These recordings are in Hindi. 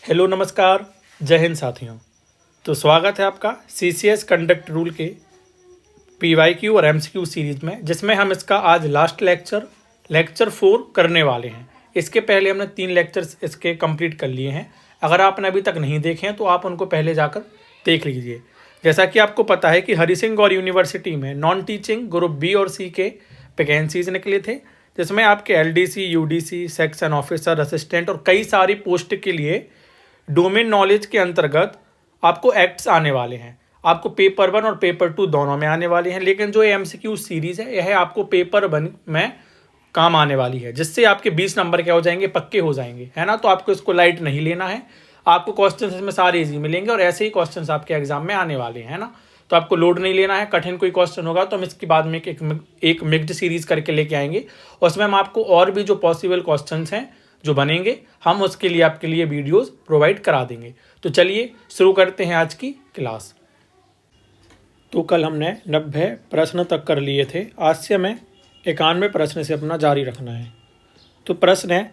हेलो नमस्कार, जय हिंद साथियों। तो स्वागत है आपका CCS कंडक्ट रूल के PYQ और MCQ सीरीज में, जिसमें हम इसका आज लास्ट लेक्चर 4 करने वाले हैं। इसके पहले हमने 3 लेक्चर्स इसके कंप्लीट कर लिए हैं। अगर आपने अभी तक नहीं देखे हैं तो आप उनको पहले जाकर देख लीजिए। जैसा कि आपको पता है कि हरि सिंह गौर यूनिवर्सिटी में नॉन टीचिंग ग्रुप B और C के वैकेंसीज निकले थे, जिसमें आपके LDC, UDC, section officer, assistant और कई सारी पोस्ट के लिए डोमेन नॉलेज के अंतर्गत आपको एक्ट्स आने वाले हैं। आपको पेपर 1 और पेपर 2 दोनों में आने वाले हैं, लेकिन जो MCQ सीरीज है यह आपको पेपर 1 में काम आने वाली है, जिससे आपके 20 नंबर क्या हो जाएंगे, पक्के हो जाएंगे, है ना। तो आपको इसको लाइट नहीं लेना है। आपको क्वेश्चन इसमें सारे इजी मिलेंगे और ऐसे ही क्वेश्चन आपके एग्जाम में आने वाले हैं ना। तो आपको लोड नहीं लेना है। कठिन कोई क्वेश्चन होगा तो हम इसके बाद में एक मिक्स्ड सीरीज करके लेके आएंगे, और उसमें हम आपको और भी जो पॉसिबल क्वेश्चन हैं जो बनेंगे, हम उसके लिए आपके लिए वीडियोस प्रोवाइड करा देंगे। तो चलिए शुरू करते हैं आज की क्लास। तो कल हमने 90 प्रश्न तक कर लिए थे। आज से हमें 91 प्रश्न से अपना जारी रखना है। तो प्रश्न है,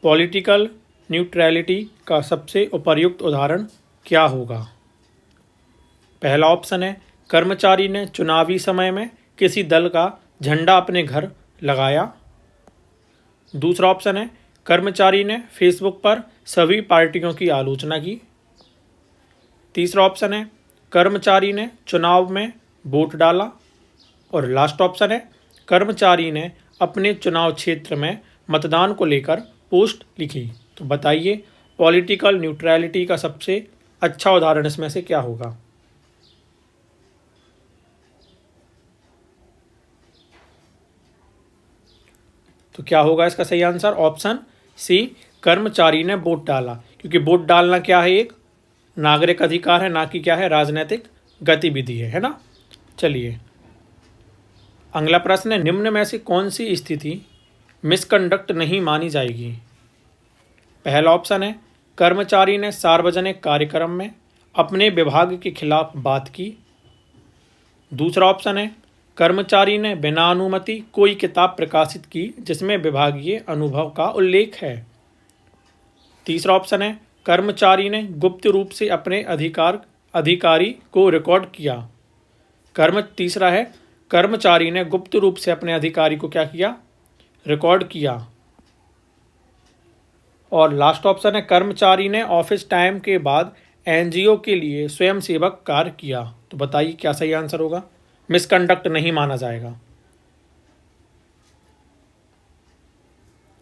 पॉलिटिकल न्यूट्रलिटी का सबसे उपयुक्त उदाहरण क्या होगा। पहला ऑप्शन है, कर्मचारी ने चुनावी समय में किसी दल का झंडा अपने घर लगाया। दूसरा ऑप्शन है, कर्मचारी ने फेसबुक पर सभी पार्टियों की आलोचना की। तीसरा ऑप्शन है, कर्मचारी ने चुनाव में वोट डाला। और लास्ट ऑप्शन है, कर्मचारी ने अपने चुनाव क्षेत्र में मतदान को लेकर पोस्ट लिखी। तो बताइए, पॉलिटिकल न्यूट्रलिटी का सबसे अच्छा उदाहरण इसमें से क्या होगा। तो क्या होगा इसका सही आंसर? ऑप्शन सी, कर्मचारी ने वोट डाला, क्योंकि वोट डालना क्या है, एक नागरिक अधिकार है, ना कि क्या है, राजनीतिक गतिविधि है ना। चलिए अगला प्रश्न है, निम्न में से कौन सी स्थिति मिसकंडक्ट नहीं मानी जाएगी। पहला ऑप्शन है, कर्मचारी ने सार्वजनिक कार्यक्रम में अपने विभाग के खिलाफ बात की। दूसरा ऑप्शन है, कर्मचारी ने बिना अनुमति कोई किताब प्रकाशित की जिसमें विभागीय अनुभव का उल्लेख है। तीसरा ऑप्शन है, कर्मचारी ने गुप्त रूप से अपने अधिकारी को रिकॉर्ड किया। तीसरा है, कर्मचारी ने गुप्त रूप से अपने अधिकारी को क्या किया, रिकॉर्ड किया। और लास्ट ऑप्शन है, कर्मचारी ने ऑफिस टाइम के बाद NGO के लिए स्वयंसेवक कार्य किया। तो बताइए क्या सही आंसर होगा, मिसकंडक्ट नहीं माना जाएगा।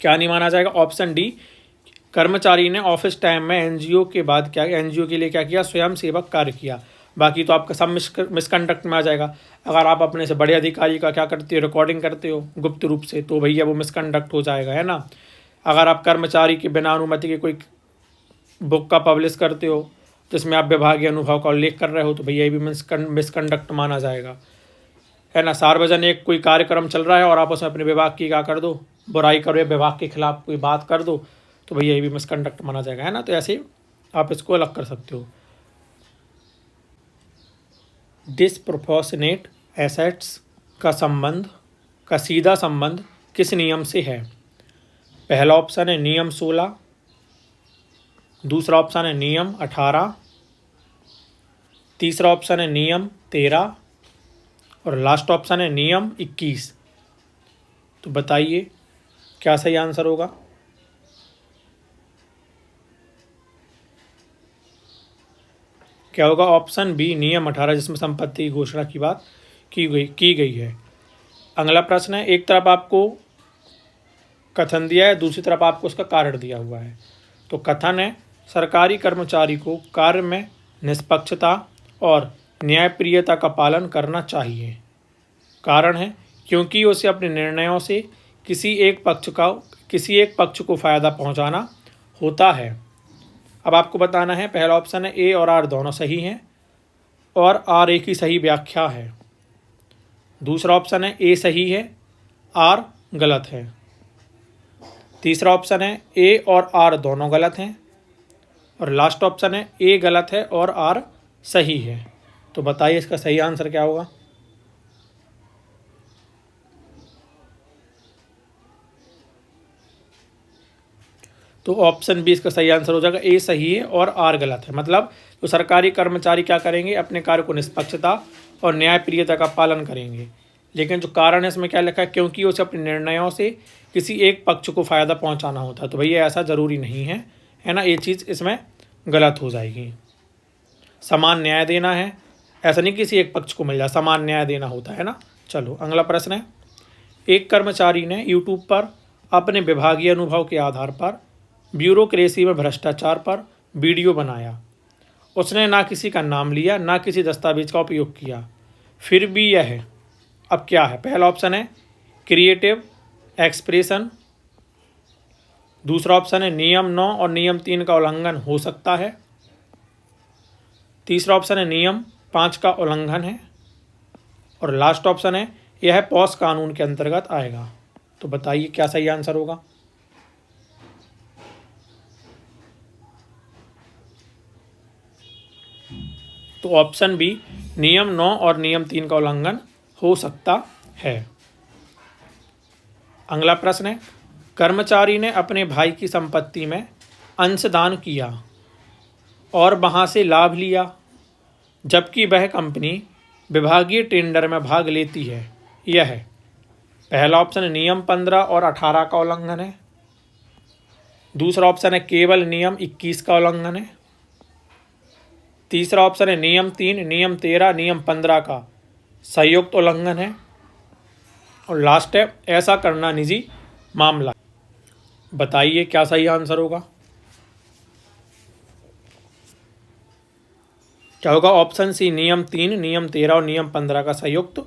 क्या नहीं माना जाएगा? ऑप्शन डी, कर्मचारी ने ऑफिस टाइम में NGO के बाद क्या, NGO के लिए क्या किया, स्वयं सेवक कार्य किया। बाकी तो आपका सब मिसकंडक्ट में आ जाएगा। अगर आप अपने से बड़े अधिकारी का क्या करते हो, रिकॉर्डिंग करते हो गुप्त रूप से, तो भैया वो मिसकंडक्ट हो जाएगा, है ना। अगर आप कर्मचारी के बिना अनुमति के कोई बुक का पब्लिश करते हो जिसमें आप विभागीय अनुभव का उल्लेख कर रहे हो, तो भैया ये भी मिसकंडक्ट माना जाएगा, है ना। सार्वजनिक कोई कार्यक्रम चल रहा है और आप उसमें अपने विभाग की क्या कर दो, बुराई करो या विभाग के खिलाफ कोई बात कर दो, तो भैया ये भी मिसकंडक्ट माना जाएगा, है ना। तो ऐसे आप इसको अलग कर सकते हो। डिस्प्रोपोर्शनेट एसेट्स का सीधा संबंध किस नियम से है। पहला ऑप्शन है नियम 16, दूसरा ऑप्शन है नियम 18, तीसरा ऑप्शन है नियम 13 और लास्ट ऑप्शन है नियम 21। तो बताइए क्या सही आंसर होगा। क्या होगा? ऑप्शन बी, नियम 18, जिसमें संपत्ति की घोषणा की बात की गई है। अगला प्रश्न है, एक तरफ आपको कथन दिया है, दूसरी तरफ आपको उसका कारण दिया हुआ है। तो कथन है, सरकारी कर्मचारी को कार्य में निष्पक्षता और न्यायप्रियता का पालन करना चाहिए। कारण है, क्योंकि उसे अपने निर्णयों से किसी एक पक्ष को फायदा पहुंचाना होता है। अब आपको बताना है, पहला ऑप्शन है ए और आर दोनों सही हैं और आर ए की सही व्याख्या है। दूसरा ऑप्शन है ए सही है, आर गलत है। तीसरा ऑप्शन है ए और आर दोनों गलत हैं और लास्ट ऑप्शन है ए गलत है और आर सही है। तो बताइए इसका सही आंसर क्या होगा। तो ऑप्शन बी इसका सही आंसर हो जाएगा। ए सही है और आर गलत है। मतलब तो सरकारी कर्मचारी क्या करेंगे, अपने कार्य को निष्पक्षता और न्यायप्रियता का पालन करेंगे। लेकिन जो कारण है इसमें क्या लिखा है, क्योंकि उसे अपने निर्णयों से किसी एक पक्ष को फ़ायदा पहुंचाना होता है। तो भैया ऐसा ज़रूरी नहीं है ना, ये चीज़ इसमें गलत हो जाएगी। समान न्याय देना है, ऐसा नहीं किसी एक पक्ष को मिल जाए, समान न्याय देना होता है ना। चलो अगला प्रश्न है, एक कर्मचारी ने यूट्यूब पर अपने विभागीय अनुभव के आधार पर ब्यूरोक्रेसी में भ्रष्टाचार पर वीडियो बनाया। उसने ना किसी का नाम लिया, ना किसी दस्तावेज का उपयोग किया, फिर भी यह अब क्या है। पहला ऑप्शन है क्रिएटिव एक्सप्रेशन, दूसरा ऑप्शन है नियम 9 और नियम 3 का उल्लंघन हो सकता है, तीसरा ऑप्शन है नियम 5 का उल्लंघन है, और लास्ट ऑप्शन है यह पॉस कानून के अंतर्गत आएगा। तो बताइए क्या सही आंसर होगा। तो ऑप्शन बी नियम 9 और नियम 3 का उल्लंघन हो सकता है। अगला प्रश्न है, कर्मचारी ने अपने भाई की संपत्ति में अंशदान किया और वहां से लाभ लिया, जबकि वह कंपनी विभागीय टेंडर में भाग लेती है। यह पहला ऑप्शन है नियम 15 और 18 का उल्लंघन है, दूसरा ऑप्शन है केवल नियम 21 का उल्लंघन है, तीसरा ऑप्शन है नियम 3, नियम 13, नियम 15 का संयुक्त उल्लंघन है, और लास्ट है ऐसा करना निजी मामला। बताइए क्या सही आंसर होगा। क्या होगा, ऑप्शन सी नियम 3, नियम 13 और नियम 15 का संयुक्त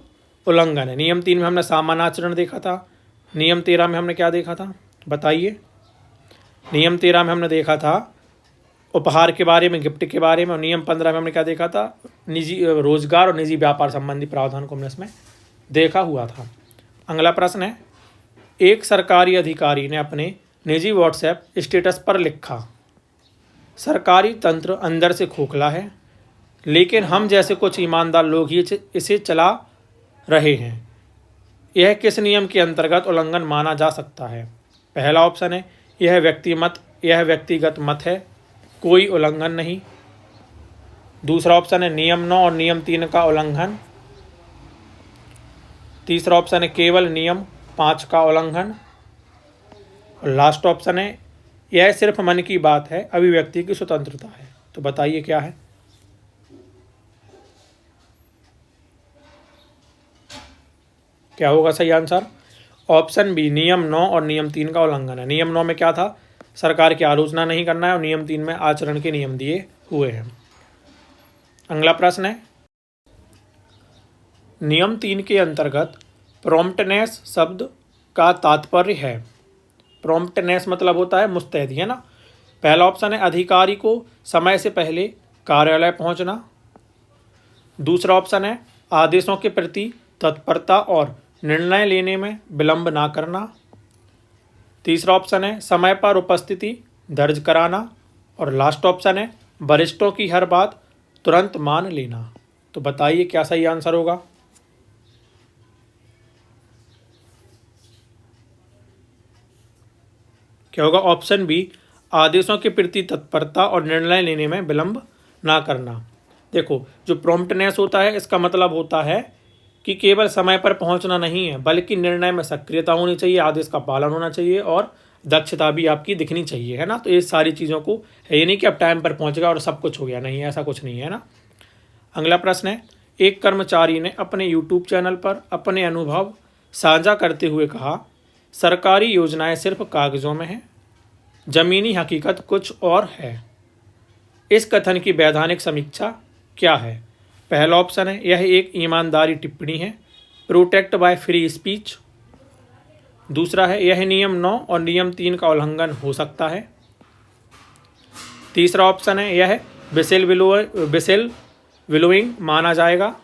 उल्लंघन है। नियम 3 में हमने सामान्य आचरण देखा था, नियम 13 में हमने क्या देखा था बताइए। नियम 13 में हमने देखा था उपहार के बारे में, गिफ्ट के बारे में, और नियम 15 में हमने क्या देखा था, निजी रोजगार और निजी व्यापार संबंधी प्रावधान को हमने इसमें देखा हुआ था। अगला प्रश्न है, एक सरकारी अधिकारी ने अपने निजी व्हाट्सएप स्टेटस पर लिखा, सरकारी तंत्र अंदर से खोखला है, लेकिन हम जैसे कुछ ईमानदार लोग ही इसे चला रहे हैं। यह किस नियम के अंतर्गत उल्लंघन माना जा सकता है। पहला ऑप्शन है यह व्यक्तिगत मत है, कोई उल्लंघन नहीं, दूसरा ऑप्शन है नियम 9 और नियम 3 का उल्लंघन, तीसरा ऑप्शन है केवल नियम 5 का उल्लंघन, और लास्ट ऑप्शन है यह सिर्फ मन की बात है, अभिव्यक्ति की स्वतंत्रता है। तो बताइए क्या है। क्या होगा सही आंसर। ऑप्शन बी नियम 9 और नियम 3 का उल्लंघन है। नियम 9 में क्या था, सरकार की आलोचना नहीं करना है, और नियम 3 में आचरण के नियम दिए हुए हैं। अगला प्रश्न है, नियम 3 के अंतर्गत प्रॉम्प्टनेस शब्द का तात्पर्य है। प्रॉम्प्टनेस मतलब होता है मुस्तैदी, है ना। पहला ऑप्शन है अधिकारी को समय से पहले कार्यालय पहुंचना, दूसरा ऑप्शन है आदेशों के प्रति तत्परता और निर्णय लेने में विलंब ना करना, तीसरा ऑप्शन है समय पर उपस्थिति दर्ज कराना, और लास्ट ऑप्शन है वरिष्ठों की हर बात तुरंत मान लेना। तो बताइए क्या सही आंसर होगा। क्या होगा, ऑप्शन बी आदेशों के प्रति तत्परता और निर्णय लेने में विलंब ना करना। देखो जो प्रॉम्प्टनेस होता है इसका मतलब होता है कि केवल समय पर पहुंचना नहीं है, बल्कि निर्णय में सक्रियता होनी चाहिए, आदेश का पालन होना चाहिए, और दक्षता भी आपकी दिखनी चाहिए, है ना। तो ये सारी चीज़ों को है, ये नहीं कि आप टाइम पर पहुंच गए और सब कुछ हो गया, नहीं ऐसा कुछ नहीं है ना। अगला प्रश्न है, एक कर्मचारी ने अपने यूट्यूब चैनल पर अपने अनुभव साझा करते हुए कहा, सरकारी योजनाएं सिर्फ कागजों में हैं, ज़मीनी हकीकत कुछ और है। इस कथन की वैधानिक समीक्षा क्या है। पहला ऑप्शन है यह एक ईमानदारी टिप्पणी है, प्रोटेक्ट बाय फ्री स्पीच, दूसरा है यह नियम 9 और नियम 3 का उल्लंघन हो सकता है, तीसरा ऑप्शन है यह विसिल विलोइंग माना जाएगा,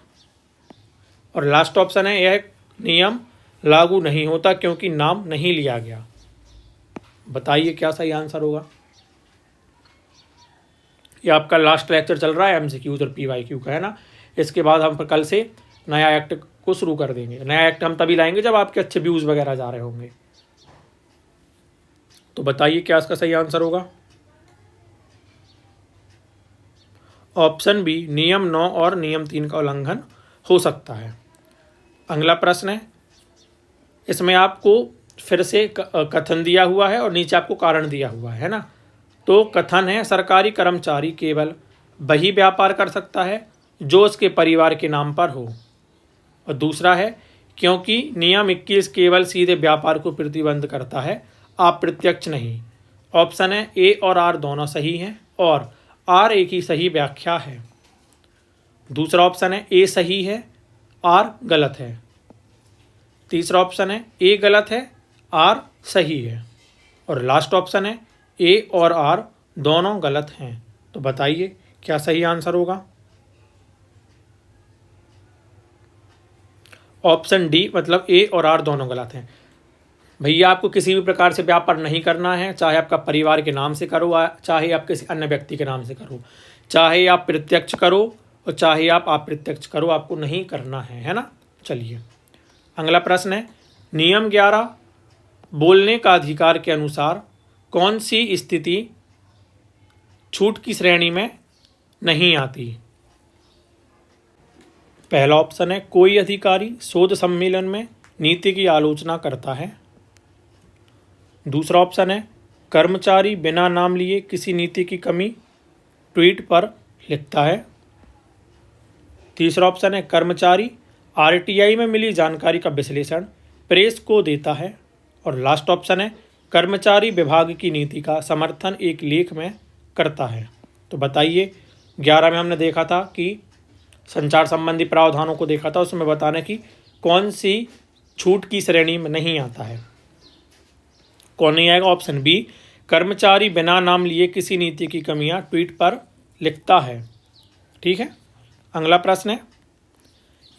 और लास्ट ऑप्शन है यह नियम लागू नहीं होता क्योंकि नाम नहीं लिया गया। बताइए क्या सही आंसर होगा। ये आपका लास्ट लेक्चर चल रहा है एमसीक्यूज और पीवाईक्यू का, है ना। इसके बाद हम कल से नया एक्ट को शुरू कर देंगे। नया एक्ट हम तभी लाएंगे जब आपके अच्छे व्यूज़ वगैरह जा रहे होंगे। तो बताइए क्या इसका सही आंसर होगा। ऑप्शन बी, नियम 9 और नियम 3 का उल्लंघन हो सकता है। अगला प्रश्न है, इसमें आपको फिर से कथन दिया हुआ है और नीचे आपको कारण दिया हुआ है ना। तो कथन है, सरकारी कर्मचारी केवल वही व्यापार कर सकता है जो उसके परिवार के नाम पर हो। और दूसरा है, क्योंकि नियम 21 केवल सीधे व्यापार को प्रतिबंध करता है, अप्रत्यक्ष नहीं। ऑप्शन है ए और आर दोनों सही हैं और आर एक ही सही व्याख्या है। दूसरा ऑप्शन है ए सही है, आर गलत है। तीसरा ऑप्शन है ए गलत है, आर सही है। और लास्ट ऑप्शन है ए और आर दोनों गलत हैं। तो बताइए क्या सही आंसर होगा। ऑप्शन डी मतलब ए और आर दोनों गलत हैं। भैया आपको किसी भी प्रकार से व्यापार नहीं करना है, चाहे आपका परिवार के नाम से करो, चाहे आप किसी अन्य व्यक्ति के नाम से करो, चाहे आप प्रत्यक्ष करो और चाहे आप अप्रत्यक्ष करो, आपको नहीं करना है ना। चलिए अगला प्रश्न है, नियम 11 बोलने का अधिकार के अनुसार कौन सी स्थिति छूट की श्रेणी में नहीं आती। पहला ऑप्शन है, कोई अधिकारी शोध सम्मेलन में नीति की आलोचना करता है। दूसरा ऑप्शन है, कर्मचारी बिना नाम लिए किसी नीति की कमी ट्वीट पर लिखता है। तीसरा ऑप्शन है, कर्मचारी आरटीआई में मिली जानकारी का विश्लेषण प्रेस को देता है। और लास्ट ऑप्शन है, कर्मचारी विभाग की नीति का समर्थन एक लेख में करता है। तो बताइए 11 में हमने देखा था कि संचार संबंधी प्रावधानों को देखा था, उसमें बताना कि कौन सी छूट की श्रेणी में नहीं आता है। कौन नहीं आएगा। ऑप्शन बी, कर्मचारी बिना नाम लिए किसी नीति की कमियां ट्वीट पर लिखता है। ठीक है। अगला प्रश्न है,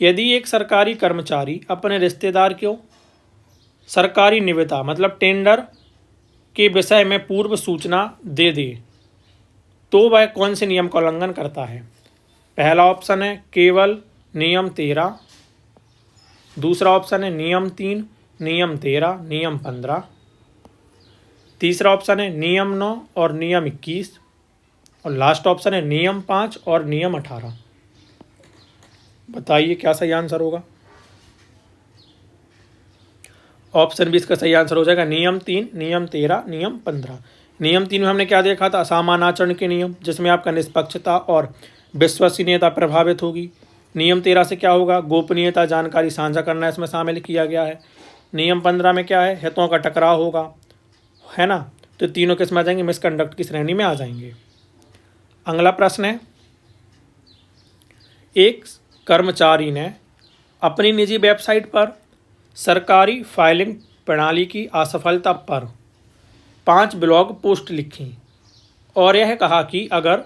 यदि एक सरकारी कर्मचारी अपने रिश्तेदार को सरकारी निविदा मतलब टेंडर के विषय में पूर्व सूचना दे दे तो वह कौन से नियम का उल्लंघन करता है। पहला ऑप्शन है केवल नियम 13। दूसरा ऑप्शन है नियम 3, नियम 13, नियम 15। तीसरा ऑप्शन है नियम 9 और नियम 21। और लास्ट ऑप्शन है नियम 5 और नियम 18। बताइए क्या सही आंसर होगा। ऑप्शन बी इसका सही आंसर हो जाएगा नियम 3, नियम 13, नियम 15। नियम 3 में हमने क्या देखा था, असामान्य आचरण के नियम, जिसमें आपका निष्पक्षता और विश्वसनीयता प्रभावित होगी। नियम 13 से क्या होगा, गोपनीयता जानकारी साझा करना इसमें शामिल किया गया है। नियम 15 में क्या है, हितों का टकराव होगा, है ना। तो तीनों किस में आ जाएंगे, मिसकंडक्ट की श्रेणी में आ जाएंगे। अगला प्रश्न है, एक कर्मचारी ने अपनी निजी वेबसाइट पर सरकारी फाइलिंग प्रणाली की असफलता पर 5 ब्लॉग पोस्ट लिखी और यह कहा कि अगर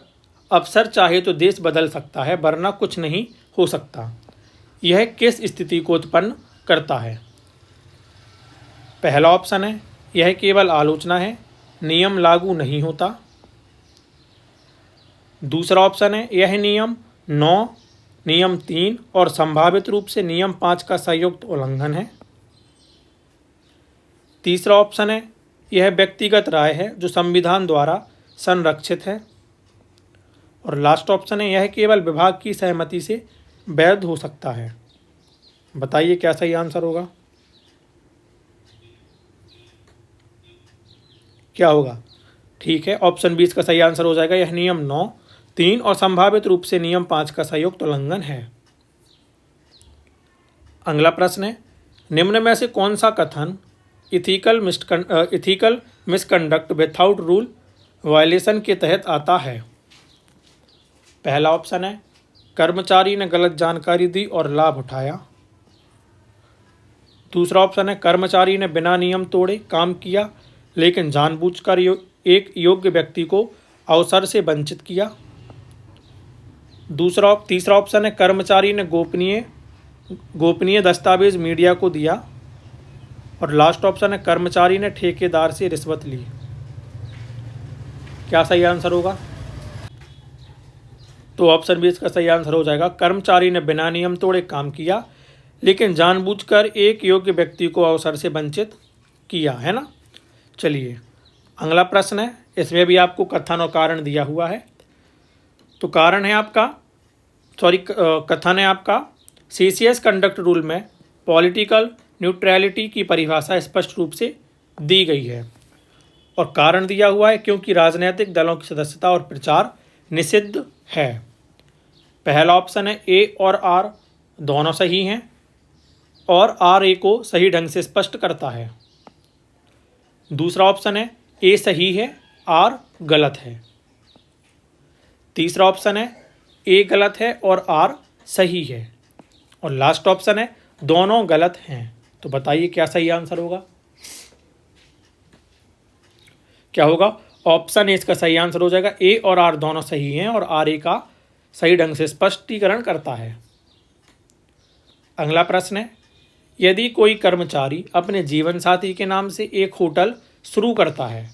अफसर चाहे तो देश बदल सकता है वरना कुछ नहीं हो सकता। यह किस स्थिति को उत्पन्न करता है। पहला ऑप्शन है यह केवल आलोचना है, नियम लागू नहीं होता। दूसरा ऑप्शन है यह नियम 9, नियम 3 और संभावित रूप से नियम 5 का संयुक्त उल्लंघन है। तीसरा ऑप्शन है यह व्यक्तिगत राय है जो संविधान द्वारा संरक्षित है। और लास्ट ऑप्शन है यह केवल विभाग की सहमति से वैध हो सकता है। बताइए क्या सही आंसर होगा। क्या होगा। ठीक है, ऑप्शन बी इसका सही आंसर हो जाएगा, यह नियम 9, 3 और संभावित रूप से नियम 5 का संयुक्त उल्लंघन है। अगला प्रश्न है, निम्न में से कौन सा कथन ethical misconduct without rule violation के तहत आता है। पहला ऑप्शन है कर्मचारी ने गलत जानकारी दी और लाभ उठाया। दूसरा ऑप्शन है कर्मचारी ने बिना नियम तोड़े काम किया लेकिन जानबूझकर एक योग्य व्यक्ति को अवसर से वंचित किया। तीसरा ऑप्शन है कर्मचारी ने गोपनीय दस्तावेज मीडिया को दिया। और लास्ट ऑप्शन है कर्मचारी ने ठेकेदार से रिश्वत ली। क्या सही आंसर होगा। तो ऑप्शन बी इसका सही आंसर हो जाएगा, कर्मचारी ने बिना नियम तोड़े काम किया लेकिन जानबूझकर एक योग्य व्यक्ति को अवसर से वंचित किया, है ना। चलिए अगला प्रश्न है, इसमें भी आपको कथन और कारण दिया हुआ है। तो कारण है आपका कथन है आपका, सीसीएस कंडक्ट रूल में पॉलिटिकल न्यूट्रलिटी की परिभाषा स्पष्ट रूप से दी गई है। और कारण दिया हुआ है क्योंकि राजनीतिक दलों की सदस्यता और प्रचार निषिद्ध है। पहला ऑप्शन है ए और आर दोनों सही हैं और आर ए को सही ढंग से स्पष्ट करता है। दूसरा ऑप्शन है ए सही है, आर गलत है। तीसरा ऑप्शन है ए गलत है और आर सही है। और लास्ट ऑप्शन है दोनों गलत हैं। तो बताइए क्या सही आंसर होगा। क्या होगा? ऑप्शन ए इसका सही आंसर हो जाएगा। ए और आर दोनों सही हैं और आर ए का सही ढंग से स्पष्टीकरण करता है। अगला प्रश्न है, यदि कोई कर्मचारी अपने जीवन साथी के नाम से एक होटल शुरू करता है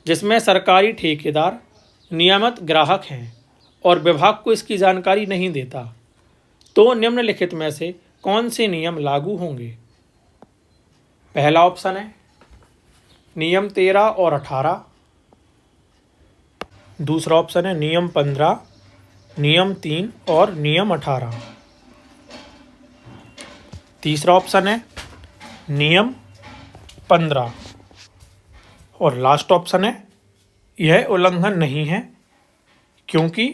जिसमें सरकारी ठेकेदार नियमित ग्राहक हैं और विभाग को इसकी जानकारी नहीं देता, तो निम्नलिखित में से कौन से नियम लागू होंगे? पहला ऑप्शन है नियम 13 और 18। दूसरा ऑप्शन है नियम 15, नियम 3 और नियम 18। तीसरा ऑप्शन है नियम 15 और लास्ट ऑप्शन है यह उल्लंघन नहीं है क्योंकि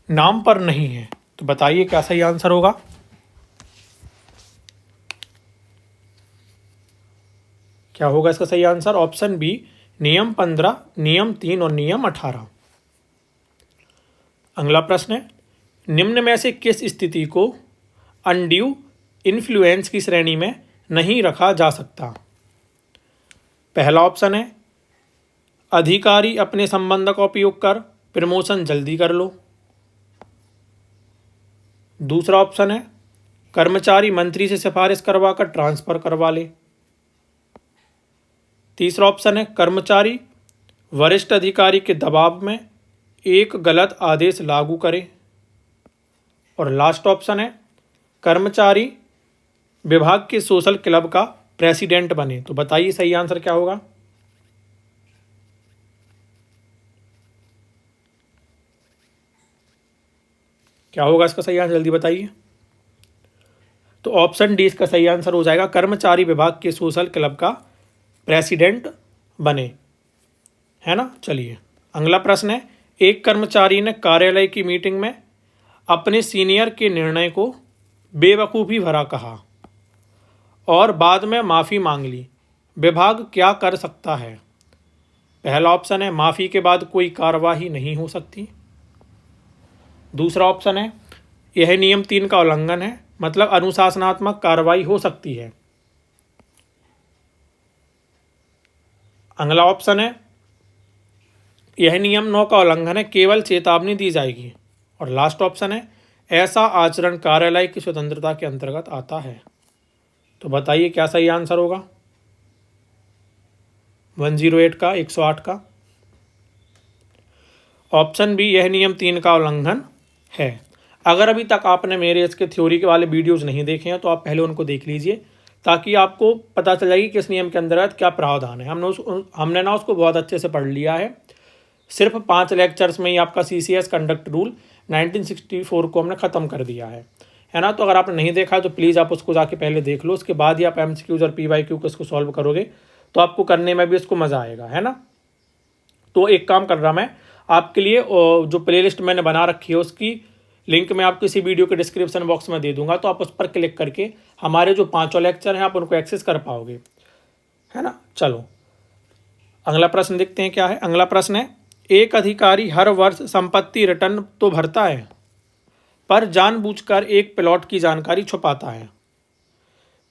नाम पर नहीं है। तो बताइए क्या सही आंसर होगा। क्या होगा इसका सही आंसर? ऑप्शन बी नियम 15, नियम 3 और नियम 18। अगला प्रश्न है, निम्न में से किस स्थिति को अनड्यू इन्फ्लुएंस की श्रेणी में नहीं रखा जा सकता? पहला ऑप्शन है अधिकारी अपने संबंध का उपयोग कर प्रमोशन जल्दी कर लो। दूसरा ऑप्शन है कर्मचारी मंत्री से सिफारिश करवा कर ट्रांसफर करवा ले। तीसरा ऑप्शन है कर्मचारी वरिष्ठ अधिकारी के दबाव में एक गलत आदेश लागू करे। और लास्ट ऑप्शन है कर्मचारी विभाग के सोशल क्लब का प्रेसिडेंट बने। तो बताइए सही आंसर क्या होगा। क्या होगा इसका सही आंसर, जल्दी बताइए। तो ऑप्शन डी इसका सही आंसर हो जाएगा, कर्मचारी विभाग के सोशल क्लब का प्रेसिडेंट बने, है ना। चलिए अगला प्रश्न है, एक कर्मचारी ने कार्यालय की मीटिंग में अपने सीनियर के निर्णय को बेवकूफ़ी भरा कहा और बाद में माफ़ी मांग ली। विभाग क्या कर सकता है? पहला ऑप्शन है माफ़ी के बाद कोई कार्यवाही नहीं हो सकती। दूसरा ऑप्शन है यह नियम 3 का उल्लंघन है, मतलब अनुशासनात्मक कार्रवाई हो सकती है। अगला ऑप्शन है यह नियम 9 का उल्लंघन है, केवल चेतावनी दी जाएगी। और लास्ट ऑप्शन है ऐसा आचरण कार्यालय की स्वतंत्रता के अंतर्गत आता है। तो बताइए क्या सही आंसर होगा 108 का 108 का। ऑप्शन बी यह नियम 3 का उल्लंघन है। अगर अभी तक आपने मेरे इसके थ्योरी के वाले वीडियोस नहीं देखे हैं तो आप पहले उनको देख लीजिए ताकि आपको पता चल जाएगी किस नियम के अंतर्गत क्या प्रावधान है। हमने ना उसको बहुत अच्छे से पढ़ लिया है। सिर्फ 5 लेक्चर्स में ही आपका सीसीएस कंडक्ट रूल 1964 को हमने ख़त्म कर दिया है ना। तो अगर आपने नहीं देखा तो प्लीज़ आप उसको जाके पहले देख लो, उसके बाद ही आप एमसीक्यूज और पीवाईक्यू को इसको सॉल्व करोगे तो आपको करने में भी इसको मज़ा आएगा, है ना। तो एक काम कर रहा मैं आपके लिए, जो प्लेलिस्ट मैंने बना रखी है उसकी लिंक मैं आपको इसी वीडियो के डिस्क्रिप्शन बॉक्स में दे दूंगा, तो आप उस पर क्लिक करके हमारे जो 5 लेक्चर हैं आप उनको एक्सेस कर पाओगे, है ना। चलो अगला प्रश्न देखते हैं क्या है। अगला प्रश्न है, एक अधिकारी हर वर्ष संपत्ति रिटर्न तो भरता है पर जानबूझकर एक प्लॉट की जानकारी छुपाता है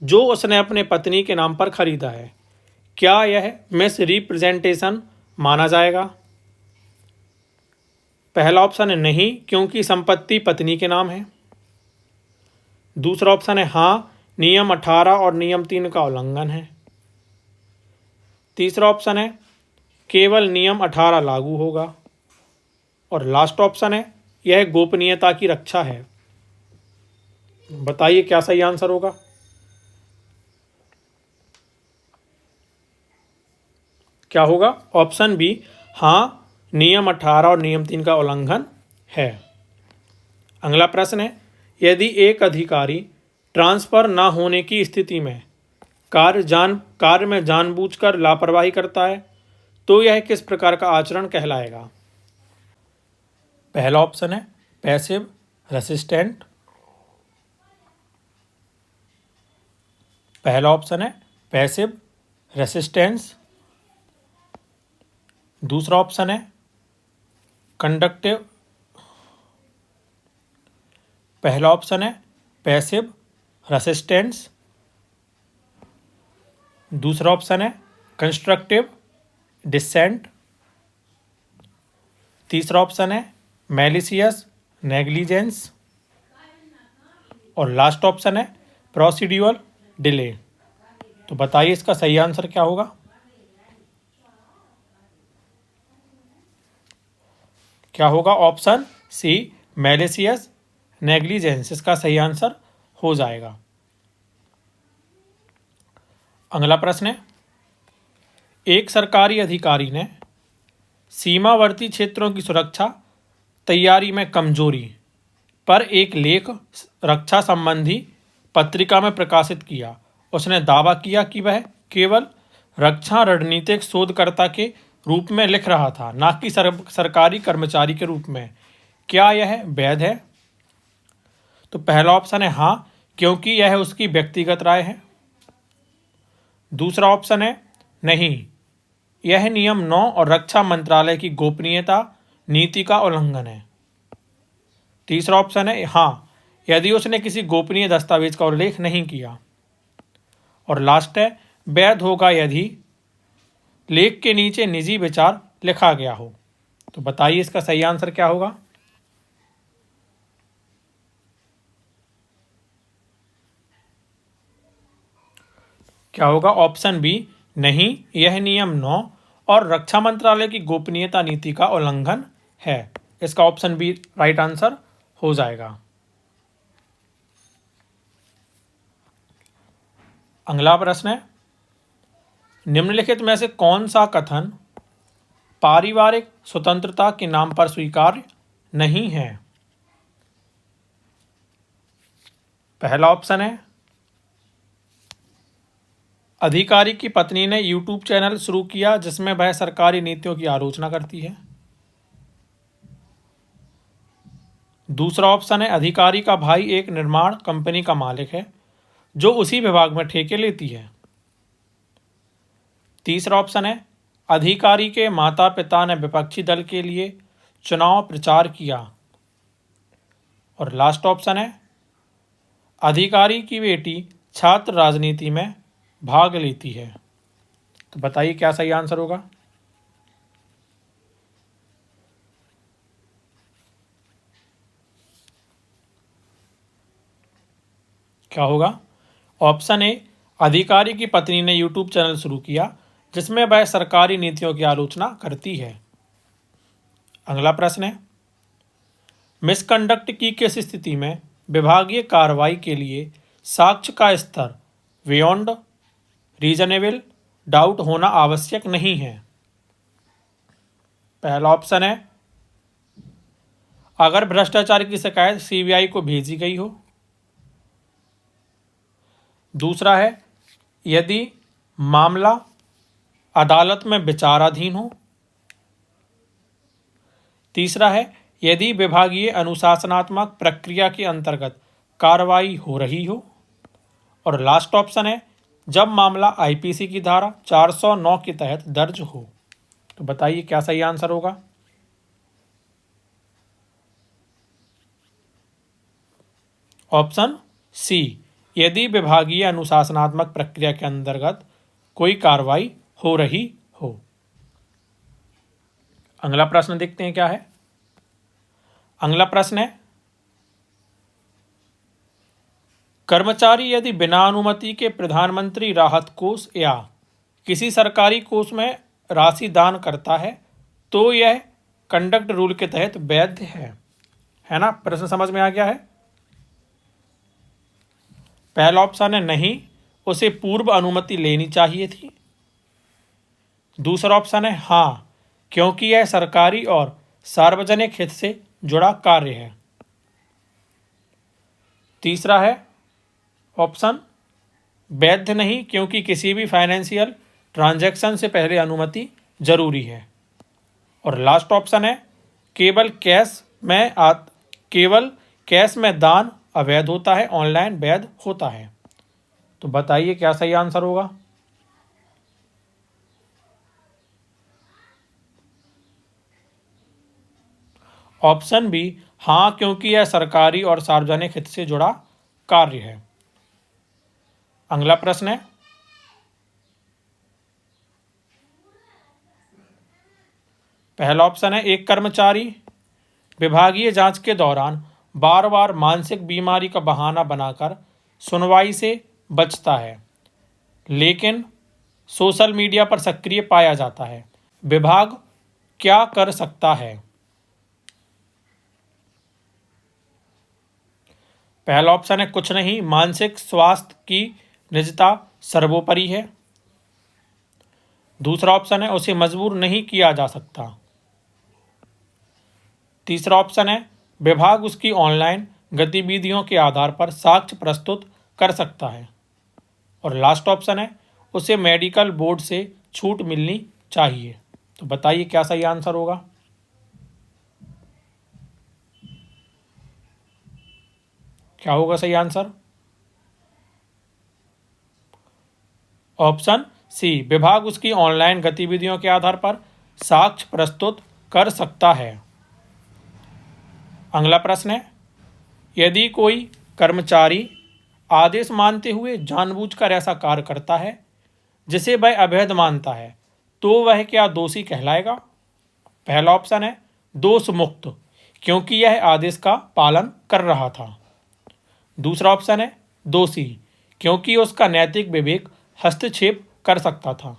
जो उसने अपने पत्नी के नाम पर खरीदा है। क्या यह मिस रिप्रेजेंटेशन माना जाएगा? पहला ऑप्शन है नहीं, क्योंकि संपत्ति पत्नी के नाम है। दूसरा ऑप्शन है हाँ, नियम 18 और नियम 3 का उल्लंघन है। तीसरा ऑप्शन है केवल नियम 18 लागू होगा। और लास्ट ऑप्शन है यह गोपनीयता की रक्षा है। बताइए क्या सही आंसर होगा। क्या होगा? ऑप्शन बी, हाँ, नियम 18 और नियम 3 का उल्लंघन है। अगला प्रश्न है, यदि एक अधिकारी ट्रांसफर न होने की स्थिति में कार्य में जानबूझकर लापरवाही करता है तो यह किस प्रकार का आचरण कहलाएगा? पहला ऑप्शन है पैसिव रेसिस्टेंट। पहला ऑप्शन है पैसिव रेसिस्टेंस। दूसरा ऑप्शन है कंडक्टिव। पहला ऑप्शन है पैसिव रेसिस्टेंस। दूसरा ऑप्शन है कंस्ट्रक्टिव डिसेंट। तीसरा ऑप्शन है मैलिशियस नेग्लिजेंस। और लास्ट ऑप्शन है प्रोसीड्यूरल डिले। तो बताइए इसका सही आंसर क्या होगा? क्या होगा? ऑप्शन सी, मैलिशियस नेग्लिजेंस इसका सही आंसर हो जाएगा। अगला प्रश्न है, एक सरकारी अधिकारी ने सीमावर्ती क्षेत्रों की सुरक्षा तैयारी में कमजोरी पर एक लेख रक्षा संबंधी पत्रिका में प्रकाशित किया। उसने दावा किया कि वह केवल रक्षा रणनीतिक शोधकर्ता के रूप में लिख रहा था, न कि सरकारी कर्मचारी के रूप में। क्या यह वैध है? तो पहला ऑप्शन है हाँ, क्योंकि यह उसकी व्यक्तिगत राय है। दूसरा ऑप्शन है नहीं, यह नियम 9 और रक्षा मंत्रालय की गोपनीयता नीति का उल्लंघन है। तीसरा ऑप्शन है हाँ, यदि उसने किसी गोपनीय दस्तावेज का उल्लेख नहीं किया। और लास्ट है वैध होगा यदि लेख के नीचे निजी विचार लिखा गया हो। तो बताइए इसका सही आंसर क्या होगा? क्या होगा? ऑप्शन बी, नहीं, यह नियम 9 और रक्षा मंत्रालय की गोपनीयता नीति का उल्लंघन है। इसका ऑप्शन बी राइट आंसर हो जाएगा। अगला प्रश्न है, निम्नलिखित में से कौन सा कथन पारिवारिक स्वतंत्रता के नाम पर स्वीकार्य नहीं है? पहला ऑप्शन है अधिकारी की पत्नी ने यूट्यूब चैनल शुरू किया जिसमें वह सरकारी नीतियों की आलोचना करती है। दूसरा ऑप्शन है अधिकारी का भाई एक निर्माण कंपनी का मालिक है जो उसी विभाग में ठेके लेती है। तीसरा ऑप्शन है अधिकारी के माता पिता ने विपक्षी दल के लिए चुनाव प्रचार किया। और लास्ट ऑप्शन है अधिकारी की बेटी छात्र राजनीति में भाग लेती है। तो बताइए क्या सही आंसर होगा? क्या होगा? ऑप्शन ए, अधिकारी की पत्नी ने यूट्यूब चैनल शुरू किया जिसमें वह सरकारी नीतियों की आलोचना करती है। अगला प्रश्न है, मिसकंडक्ट की किस स्थिति में विभागीय कार्रवाई के लिए साक्ष्य का स्तर बियॉन्ड रीजनेबल डाउट होना आवश्यक नहीं है? पहला ऑप्शन है अगर भ्रष्टाचार की शिकायत सीबीआई को भेजी गई हो। दूसरा है यदि मामला अदालत में विचाराधीन हो। तीसरा है यदि विभागीय अनुशासनात्मक प्रक्रिया के अंतर्गत कार्रवाई हो रही हो। और लास्ट ऑप्शन है जब मामला आईपीसी की धारा 409 के तहत दर्ज हो। तो बताइए क्या सही आंसर होगा? ऑप्शन सी, यदि विभागीय अनुशासनात्मक प्रक्रिया के अंतर्गत कोई कार्रवाई हो रही हो। अगला प्रश्न देखते हैं क्या है। अगला प्रश्न है, कर्मचारी यदि बिना अनुमति के प्रधानमंत्री राहत कोष या किसी सरकारी कोष में राशि दान करता है तो यह कंडक्ट रूल के तहत वैध है ना? प्रश्न समझ में आ गया है? पहला ऑप्शन है नहीं, उसे पूर्व अनुमति लेनी चाहिए थी। दूसरा ऑप्शन है हाँ, क्योंकि यह सरकारी और सार्वजनिक हित से जुड़ा कार्य है। तीसरा है ऑप्शन वैध नहीं, क्योंकि किसी भी फाइनेंशियल ट्रांजैक्शन से पहले अनुमति जरूरी है। और लास्ट ऑप्शन है केवल कैश में दान अवैध होता है, ऑनलाइन वैध होता है। तो बताइए क्या सही आंसर होगा। ऑप्शन बी हाँ, क्योंकि यह सरकारी और सार्वजनिक हित से जुड़ा कार्य है। अगला प्रश्न है, पहला ऑप्शन है एक कर्मचारी विभागीय जांच के दौरान बार बार मानसिक बीमारी का बहाना बनाकर सुनवाई से बचता है, लेकिन सोशल मीडिया पर सक्रिय पाया जाता है। विभाग क्या कर सकता है। पहला ऑप्शन है कुछ नहीं, मानसिक स्वास्थ्य की निजता सर्वोपरि है। दूसरा ऑप्शन है उसे मजबूर नहीं किया जा सकता। तीसरा ऑप्शन है विभाग उसकी ऑनलाइन गतिविधियों के आधार पर साक्ष्य प्रस्तुत कर सकता है। और लास्ट ऑप्शन है उसे मेडिकल बोर्ड से छूट मिलनी चाहिए। तो बताइए क्या सही आंसर होगा। क्या होगा सही आंसर। ऑप्शन सी, विभाग उसकी ऑनलाइन गतिविधियों के आधार पर साक्ष्य प्रस्तुत कर सकता है। अगला प्रश्न है, यदि कोई कर्मचारी आदेश मानते हुए जानबूझकर ऐसा कार्य करता है जिसे वह अवैध मानता है, तो वह क्या दोषी कहलाएगा। पहला ऑप्शन है दोष मुक्त, क्योंकि यह आदेश का पालन कर रहा था। दूसरा ऑप्शन है दोषी, क्योंकि उसका नैतिक विवेक हस्तक्षेप कर सकता था।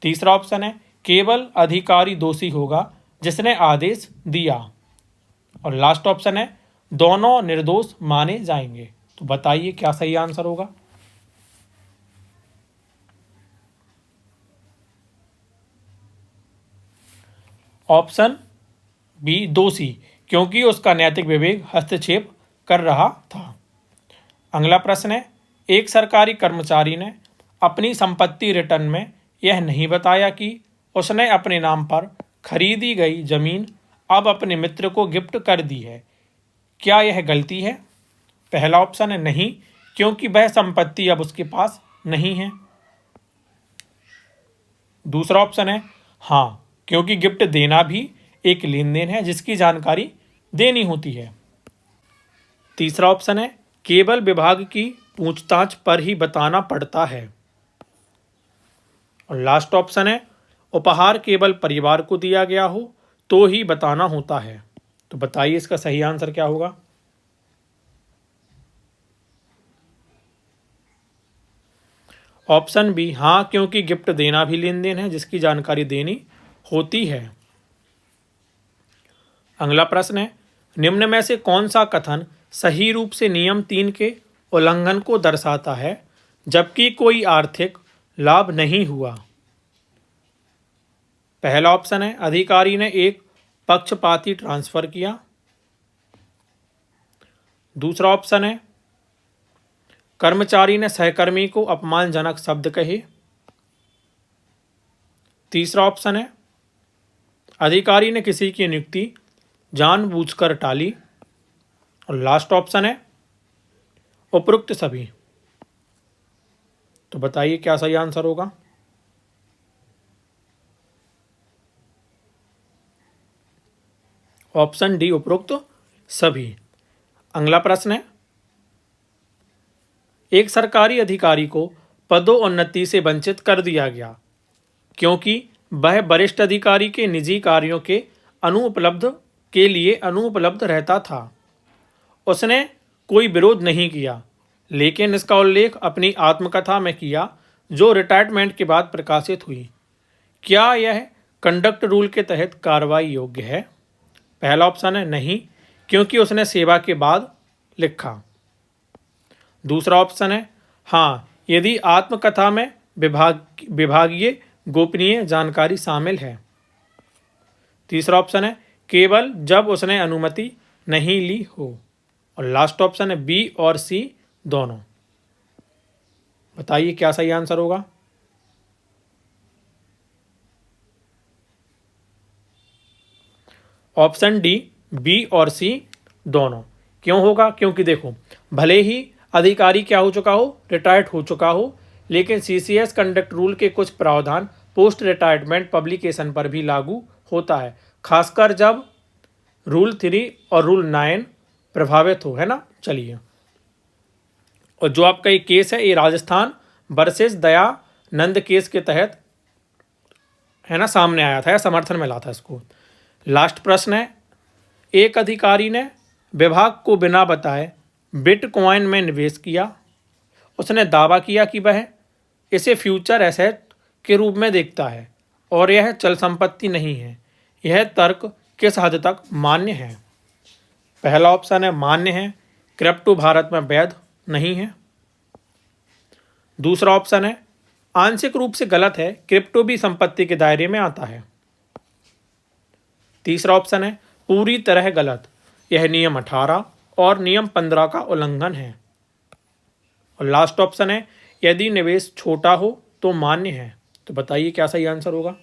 तीसरा ऑप्शन है केवल अधिकारी दोषी होगा जिसने आदेश दिया। और लास्ट ऑप्शन है दोनों निर्दोष माने जाएंगे। तो बताइए क्या सही आंसर होगा। ऑप्शन बी दोषी, क्योंकि उसका नैतिक विवेक हस्तक्षेप कर रहा था। अगला प्रश्न है, एक सरकारी कर्मचारी ने अपनी संपत्ति रिटर्न में यह नहीं बताया कि उसने अपने नाम पर खरीदी गई जमीन अब अपने मित्र को गिफ्ट कर दी है। क्या यह गलती है। पहला ऑप्शन है नहीं, क्योंकि वह संपत्ति अब उसके पास नहीं है। दूसरा ऑप्शन है हाँ, क्योंकि गिफ्ट देना भी एक लेन देन है जिसकी जानकारी देनी होती है। तीसरा ऑप्शन है केवल विभाग की पूछताछ पर ही बताना पड़ता है। और लास्ट ऑप्शन है उपहार केवल परिवार को दिया गया हो तो ही बताना होता है। तो बताइए इसका सही आंसर क्या होगा। ऑप्शन बी हाँ, क्योंकि गिफ्ट देना भी लेन देन है जिसकी जानकारी देनी होती है। अगला प्रश्न है, निम्न में से कौन सा कथन सही रूप से नियम 3 के उल्लंघन को दर्शाता है जबकि कोई आर्थिक लाभ नहीं हुआ। पहला ऑप्शन है अधिकारी ने एक पक्षपाती ट्रांसफर किया। दूसरा ऑप्शन है कर्मचारी ने सहकर्मी को अपमानजनक शब्द कहे। तीसरा ऑप्शन है अधिकारी ने किसी की नियुक्ति जानबूझकर टाली। और लास्ट ऑप्शन है उपरोक्त सभी। तो बताइए क्या सही आंसर होगा। ऑप्शन डी उपरोक्त सभी। अगला प्रश्न है, एक सरकारी अधिकारी को पदोन्नति से वंचित कर दिया गया क्योंकि वह वरिष्ठ अधिकारी के निजी कार्यों के लिए अनुपलब्ध रहता था। उसने कोई विरोध नहीं किया, लेकिन इसका उल्लेख अपनी आत्मकथा में किया जो रिटायरमेंट के बाद प्रकाशित हुई। क्या यह कंडक्ट रूल के तहत कार्रवाई योग्य है। पहला ऑप्शन है नहीं, क्योंकि उसने सेवा के बाद लिखा। दूसरा ऑप्शन है हाँ, यदि आत्मकथा में विभागीय गोपनीय जानकारी शामिल है। तीसरा ऑप्शन है केवल जब उसने अनुमति नहीं ली हो। और लास्ट ऑप्शन है बी और सी दोनों। बताइए क्या सही आंसर होगा। ऑप्शन डी, बी और सी दोनों। क्यों होगा? क्योंकि देखो, भले ही अधिकारी क्या हो चुका हो, रिटायर्ड हो चुका हो, लेकिन सीसीएस कंडक्ट रूल के कुछ प्रावधान पोस्ट रिटायरमेंट पब्लिकेशन पर भी लागू होता है, खासकर जब रूल 3 और रूल 9 प्रभावित हो, है ना। चलिए, और जो आपका ये केस है, ये राजस्थान वर्सेस दयानंद केस के तहत, है ना, सामने आया था या समर्थन मिला था इसको। लास्ट प्रश्न है, एक अधिकारी ने विभाग को बिना बताए बिटकॉइन में निवेश किया। उसने दावा किया कि वह इसे फ्यूचर एसेट के रूप में देखता है और यह चल संपत्ति नहीं है। यह तर्क किस हद तक मान्य है? पहला ऑप्शन है मान्य है, क्रिप्टो भारत में वैध नहीं है। दूसरा ऑप्शन है आंशिक रूप से गलत है, क्रिप्टो भी संपत्ति के दायरे में आता है। तीसरा ऑप्शन है पूरी तरह गलत, यह नियम 18 और नियम 15 का उल्लंघन है। और लास्ट ऑप्शन है यदि निवेश छोटा हो तो मान्य है। तो बताइए क्या सही आंसर होगा।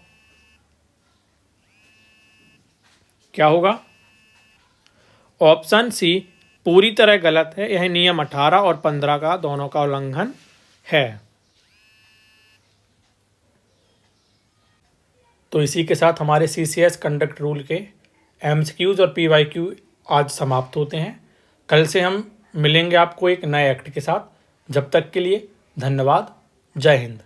क्या होगा? ऑप्शन सी पूरी तरह गलत है, यह नियम 18 और 15 का दोनों का उल्लंघन है। तो इसी के साथ हमारे सीसीएस कंडक्ट रूल के एमसीक्यूज और पीवाईक्यू आज समाप्त होते हैं। कल से हम मिलेंगे आपको एक नए एक्ट के साथ। जब तक के लिए धन्यवाद। जय हिंद।